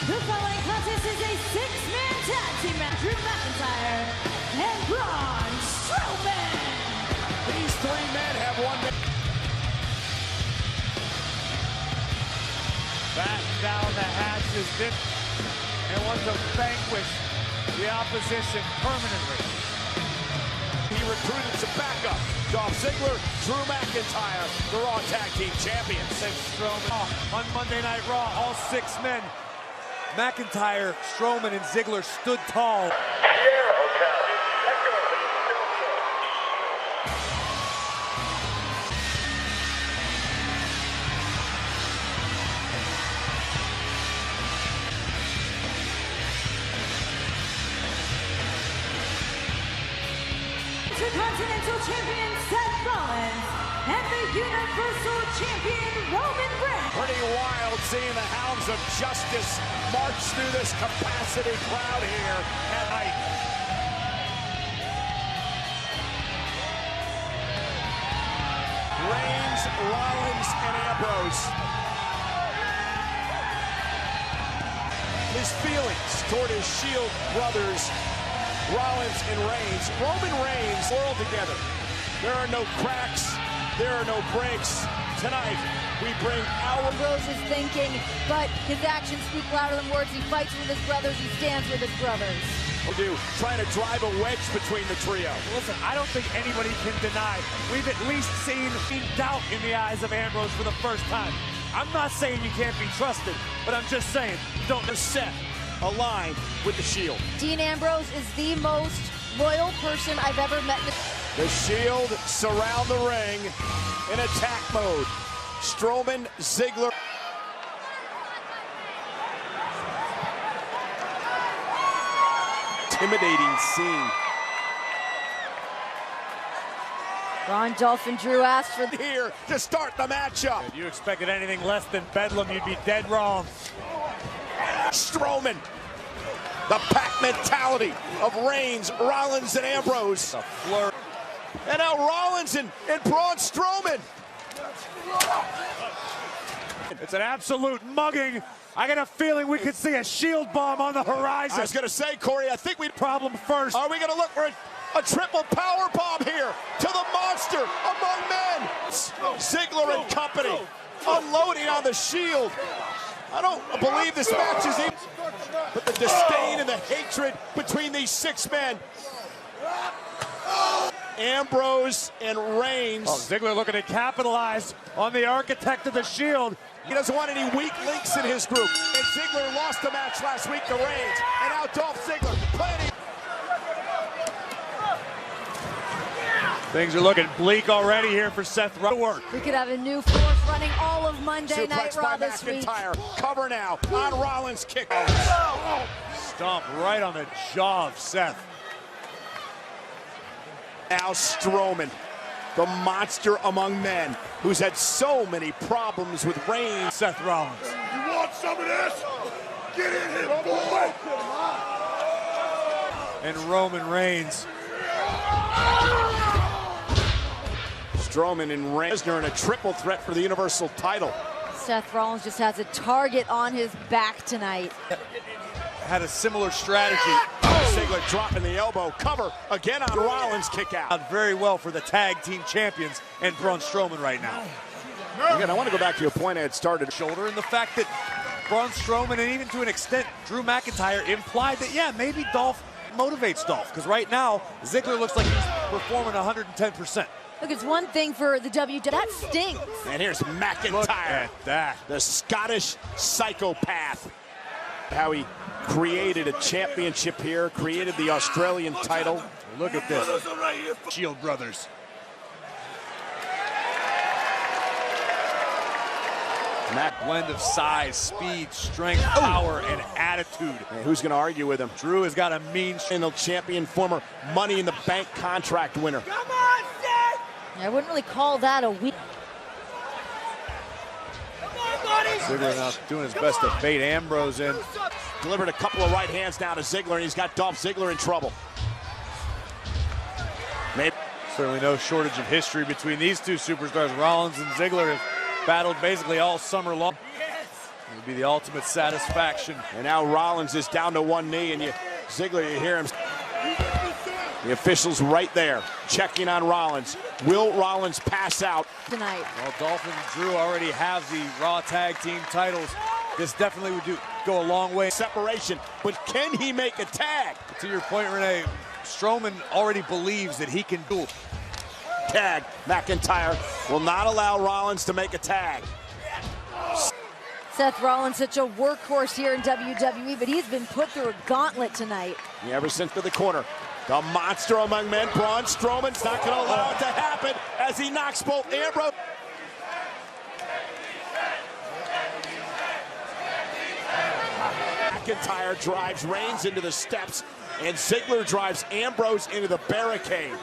The following contest is a six-man tag team match. Drew McIntyre and Braun Strowman. These three men have won. Back down the hatches, and wants to vanquish the opposition permanently. He recruited some backup. Dolph Ziegler, Drew McIntyre, the Raw Tag Team Champions. And Strowman on Monday Night Raw, all six men. McIntyre, Strowman, and Ziegler stood tall. Intercontinental Champion Seth Rollins and the Universal Champion Roman Reigns. Pretty wild seeing the hounds of justice march through this capacity crowd here at night. Reigns, Rollins, and Ambrose. His feelings toward his Shield brothers, Rollins and Reigns. Roman Reigns world together. There are no cracks. There are no breaks. Tonight, we bring our... Ambrose is thinking, but his actions speak louder than words. He fights with his brothers. He stands with his brothers. Trying to drive a wedge between the trio. Listen, I don't think anybody can deny. We've at least seen doubt in the eyes of Ambrose for the first time. I'm not saying you can't be trusted, but I'm just saying, don't set aligned with the Shield. Dean Ambrose is the most loyal person I've ever met. The Shield surround the ring in attack mode. Strowman, Ziegler. Intimidating scene. Braun, Dolph, and Drew asked for here to start the matchup. If you expected anything less than Bedlam, you'd be dead wrong. Strowman, the pack mentality of Reigns, Rollins, and Ambrose. A flurry. And now Rollins and Braun Strowman. It's an absolute mugging. I got a feeling we could see a Shield bomb on the horizon. I was going to say, Corey, I think we problem first. Are we going to look for a triple power bomb here to the monster among men? Ziegler and company unloading on the Shield. I don't believe this match is even, but the disdain and the hatred between these six men. Ambrose and Reigns. Oh, Ziegler looking to capitalize on the architect of the Shield. He doesn't want any weak links in his group. And Ziegler lost the match last week to Reigns. And now Dolph Ziggler planning. Things are looking bleak already here for Seth Rollins. We could have a new force running all of Monday Night Raw this week. Cover now on Rollins kick. Stomp right on the jaw of Seth. Now Strowman, the monster among men, who's had so many problems with Reigns. Seth Rollins. You want some of this? Get in here, boy! And Roman Reigns. Strowman and Reigns are in a triple threat for the Universal title. Seth Rollins just has a target on his back tonight. Had a similar strategy. Ziegler dropping the elbow. Cover again on Rollins kick out. Very well for the tag team champions and Braun Strowman right now. Again, I want to go back to your point I had started. Shoulder, and the fact that Braun Strowman and even to an extent Drew McIntyre implied that, yeah, maybe Dolph motivates Dolph. Because right now, Ziegler looks like he's performing 110%. Look, it's one thing for the WWE. That stinks. And here's McIntyre. Look at that. The Scottish psychopath. How he created a championship here, created the Australian title. Look at this. Shield brothers. That blend of size, speed, strength, power, and attitude. And who's going to argue with him? Drew has got a mean champion, former Money in the Bank contract winner. Come on, Seth! I wouldn't really call that a weak. Ziegler now doing his best to bait Ambrose in. Delivered a couple of right hands down to Ziegler, and he's got Dolph Ziggler in trouble. Maybe. Certainly no shortage of history between these two superstars. Rollins and Ziegler have battled basically all summer long. It would be the ultimate satisfaction. And now Rollins is down to one knee, and Ziegler, you hear him. The officials right there, checking on Rollins. Will Rollins pass out tonight? Well, Dolph and Drew already have the Raw Tag Team titles. This definitely would go a long way. Separation, but can he make a tag? To your point, Renee, Strowman already believes that he can do it. Tag. McIntyre will not allow Rollins to make a tag. Seth Rollins, such a workhorse here in WWE, but he's been put through a gauntlet tonight. Ever since to the corner. The monster among men, Braun Strowman's not going to allow it to happen as he knocks both Ambrose. McIntyre drives Reigns into the steps, and Ziegler drives Ambrose into the barricade.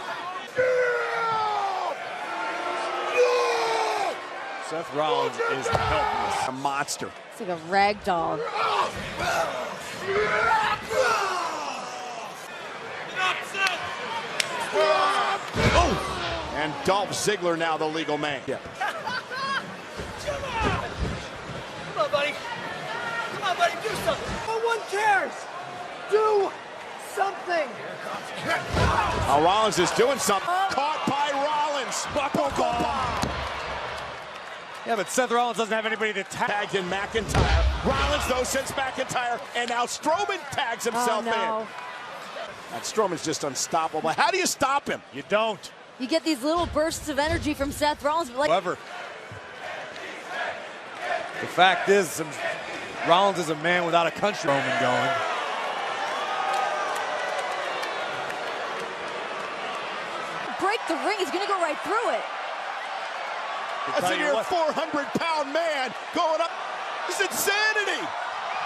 Seth Rollins is helpless. A monster. It's like a rag doll. Oh! And Dolph Ziggler now the legal man. Yeah. Come on, buddy. Come on, buddy, do something. No one cares. Do something. Now Rollins is doing something. Caught by Rollins. Buckle bomb. Yeah, but Seth Rollins doesn't have anybody to tag. Tagged in McIntyre. Rollins, though, sends McIntyre, and now Strowman tags himself in. And Strowman's just unstoppable. How do you stop him? You don't. You get these little bursts of energy from Seth Rollins. But However, the fact is, Rollins is a man without a country. Roman going. break the ring, he's going to go right through it. That's a near 400-pound man going up. This is insanity.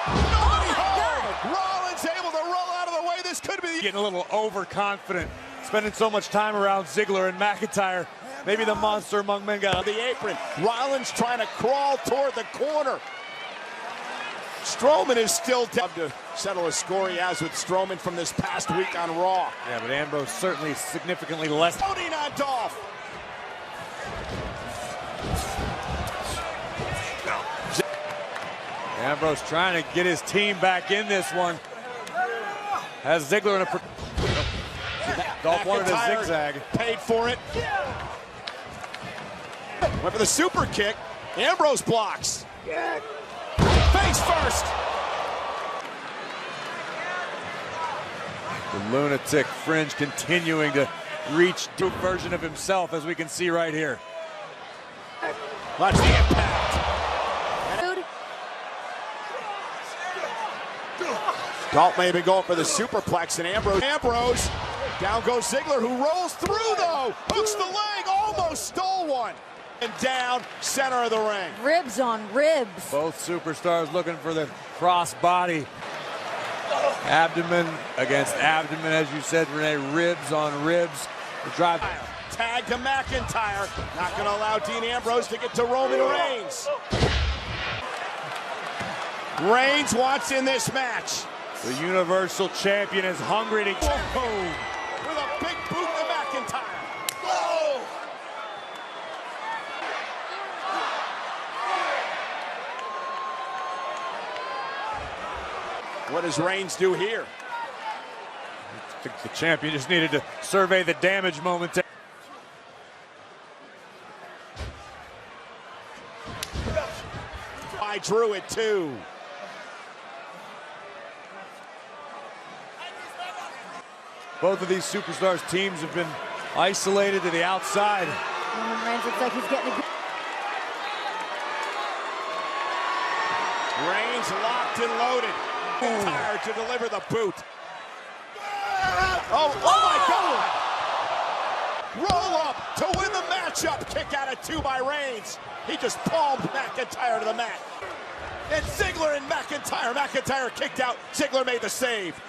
Nobody home. Rollins able to roll out of the way. This could be getting a little overconfident, spending so much time around Ziegler and McIntyre. Maybe the monster among men got on the apron. Rollins trying to crawl toward the corner. Strowman is still down to settle a score he has with Strowman from this past week on Raw. Yeah, but Ambrose certainly significantly less. Loading on Dolph. Ambrose trying to get his team back in this one. Has Ziegler in a... Dolph wanted a zigzag. Paid for it. Went for the super kick. Ambrose blocks. Face first. The lunatic fringe continuing to reach a version of himself, as we can see right here. Watch the impact. Dolph may have been going for the superplex, and Ambrose. Down goes Ziegler, who rolls through, though. Hooks the leg, almost stole one. And down, center of the ring. Ribs on ribs. Both superstars looking for the cross body. Abdomen against abdomen, as you said, Renee. Ribs on ribs. The drive. Tag to McIntyre. Not going to allow Dean Ambrose to get to Roman Reigns. Reigns wants in this match. The Universal Champion is hungry to... Whoa. With a big boot to McIntyre. Whoa. What does Reigns do here? I think the champion just needed to survey the damage momentarily. I drew it too. Both of these superstars' teams have been isolated to the outside. Roman Reigns looks like he's getting a... Reigns locked and loaded. Tired to deliver the boot. Oh my God! Roll up to win the matchup. Kick out at 2 by Reigns. He just palmed McIntyre to the mat. And Ziegler and McIntyre. McIntyre kicked out. Ziegler made the save.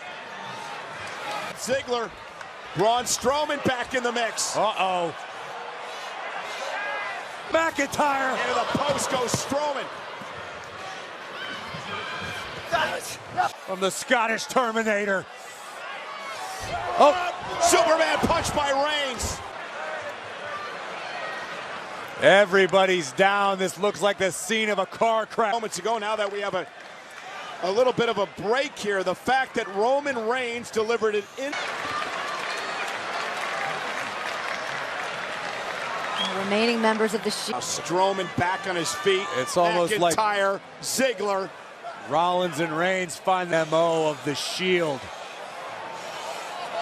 Ziegler, Braun Strowman back in the mix. Uh-oh. McIntyre. Into the post goes Strowman. From the Scottish Terminator. Oh, Superman punch by Reigns. Everybody's down. This looks like the scene of a car crash. Moments ago, now that we have a little bit of a break here, the fact that Roman Reigns delivered it in. The remaining members of the Shield. Strowman back on his feet. It's almost like McIntyre, Ziegler. Rollins and Reigns find the MO of the Shield.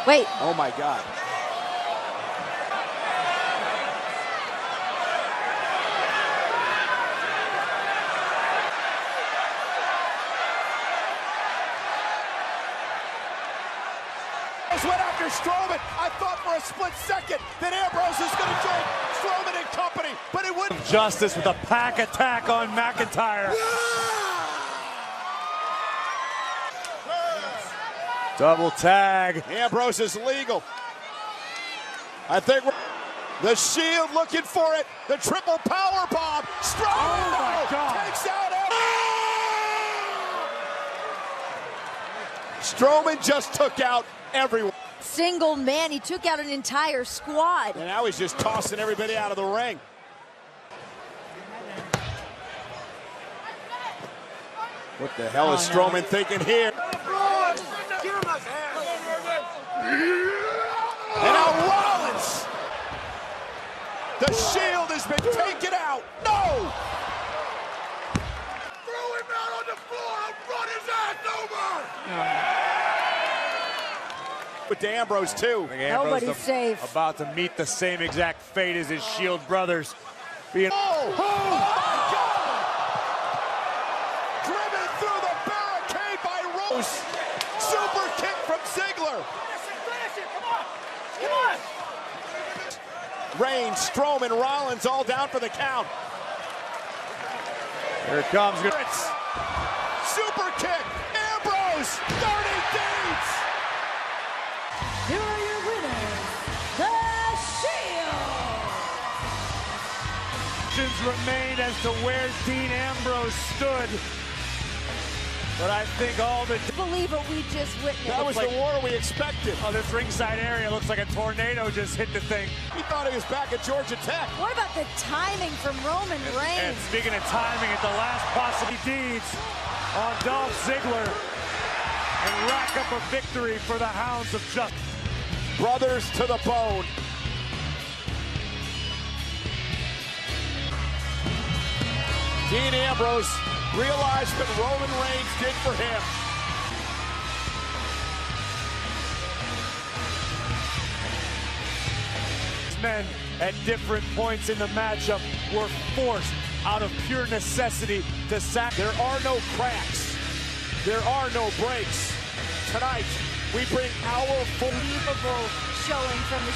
Wait. Oh my God. Went after Strowman. I thought for a split second that Ambrose is going to join Strowman and company, but it wouldn't. Justice with a pack attack on McIntyre. Double tag. Ambrose is legal. I think the Shield looking for it. The triple power bomb. Strowman takes out Strowman just took out everyone. Single man, he took out an entire squad. And now he's just tossing everybody out of the ring. What the hell is Strowman thinking here? And now Rollins. The Shield has been taken out. No! Throw him out on the floor and run his ass over! With Ambrose too. Nobody's safe. About to meet the same exact fate as his Shield brothers. Being oh my God! Driven through the barricade by Rose. Super kick from Ziegler. Come on! Reigns, Strowman, Rollins all down for the count. Here it comes. Super kick. Ambrose. Dirty deeds. Here are your winners, the Shield! Questions remain as to where Dean Ambrose stood. But I think all the... Believe what we just witnessed. That was the war we expected. Oh, this ringside area looks like a tornado just hit the thing. He thought he was back at Georgia Tech. What about the timing from Roman Reigns? And speaking of timing, at the last possible deeds on Dolph Ziggler, and rack up a victory for the Hounds of Justice. Brothers to the bone. Dean Ambrose realized what Roman Reigns did for him. Men at different points in the matchup were forced out of pure necessity to sack. There are no cracks. There are no breaks. Tonight, we bring our Unbelievable showing from the